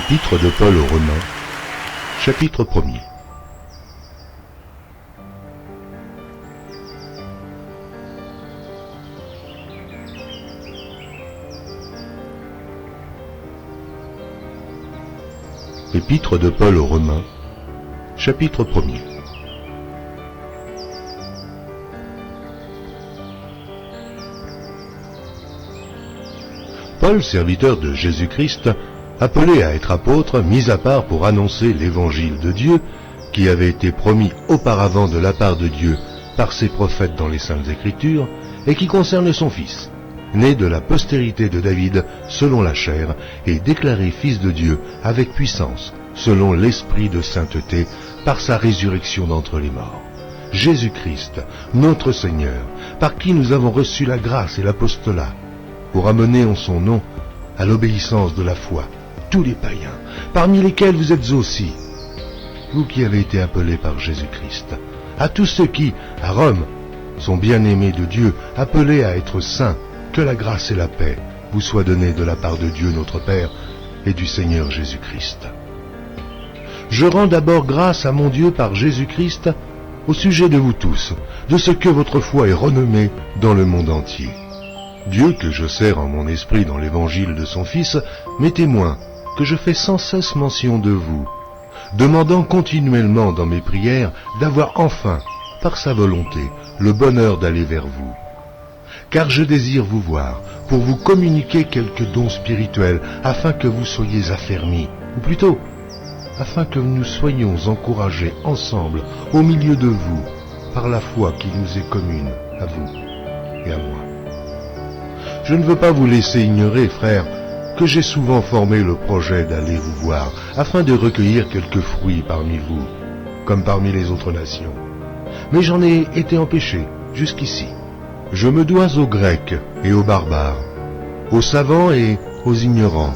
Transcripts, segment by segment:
Épître de Paul aux Romains, chapitre 1er. Épître de Paul aux Romains, chapitre 1er. Paul, serviteur de Jésus-Christ, appelé à être apôtre, mis à part pour annoncer l'évangile de Dieu, qui avait été promis auparavant de la part de Dieu par ses prophètes dans les Saintes Écritures, et qui concerne son Fils, né de la postérité de David selon la chair, et déclaré Fils de Dieu avec puissance, selon l'Esprit de sainteté, par sa résurrection d'entre les morts. Jésus-Christ, notre Seigneur, par qui nous avons reçu la grâce et l'apostolat, pour amener en son nom à l'obéissance de la foi tous les païens, parmi lesquels vous êtes aussi, vous qui avez été appelés par Jésus-Christ, à tous ceux qui, à Rome, sont bien-aimés de Dieu, appelés à être saints, que la grâce et la paix vous soient données de la part de Dieu notre Père et du Seigneur Jésus-Christ. Je rends d'abord grâce à mon Dieu par Jésus-Christ au sujet de vous tous, de ce que votre foi est renommée dans le monde entier. Dieu, que je sers en mon esprit dans l'évangile de son Fils, m'est témoin que je fais sans cesse mention de vous, demandant continuellement dans mes prières d'avoir enfin, par sa volonté, le bonheur d'aller vers vous. Car je désire vous voir, pour vous communiquer quelques dons spirituels, afin que vous soyez affermis, ou plutôt, afin que nous soyons encouragés ensemble au milieu de vous, par la foi qui nous est commune, à vous et à moi. Je ne veux pas vous laisser ignorer, frères, que j'ai souvent formé le projet d'aller vous voir, afin de recueillir quelques fruits parmi vous, comme parmi les autres nations. Mais j'en ai été empêché jusqu'ici. Je me dois aux Grecs et aux barbares, aux savants et aux ignorants.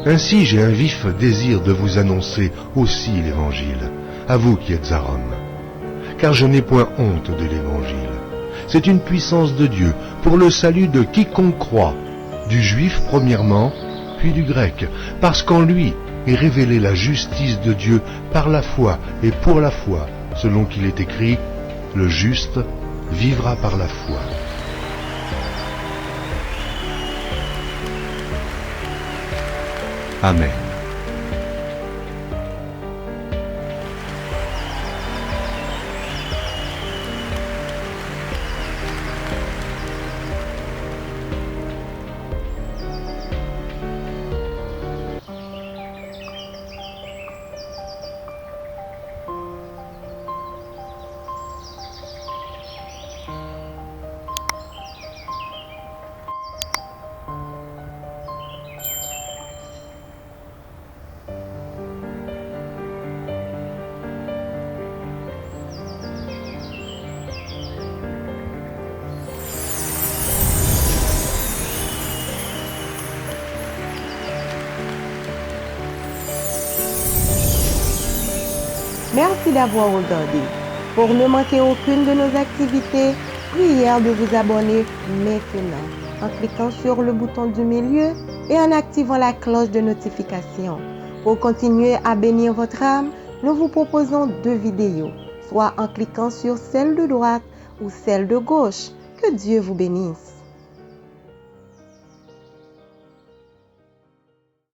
Ainsi j'ai un vif désir de vous annoncer aussi l'Évangile, à vous qui êtes à Rome. Car je n'ai point honte de l'Évangile. C'est une puissance de Dieu pour le salut de quiconque croit, du juif premièrement, puis du grec, parce qu'en lui est révélée la justice de Dieu par la foi et pour la foi, selon qu'il est écrit, le juste vivra par la foi. Amen. Merci d'avoir regardé. Pour ne manquer aucune de nos activités, prière de vous abonner maintenant en cliquant sur le bouton du milieu et en activant la cloche de notification. Pour continuer à bénir votre âme, nous vous proposons 2 vidéos, soit en cliquant sur celle de droite ou celle de gauche. Que Dieu vous bénisse.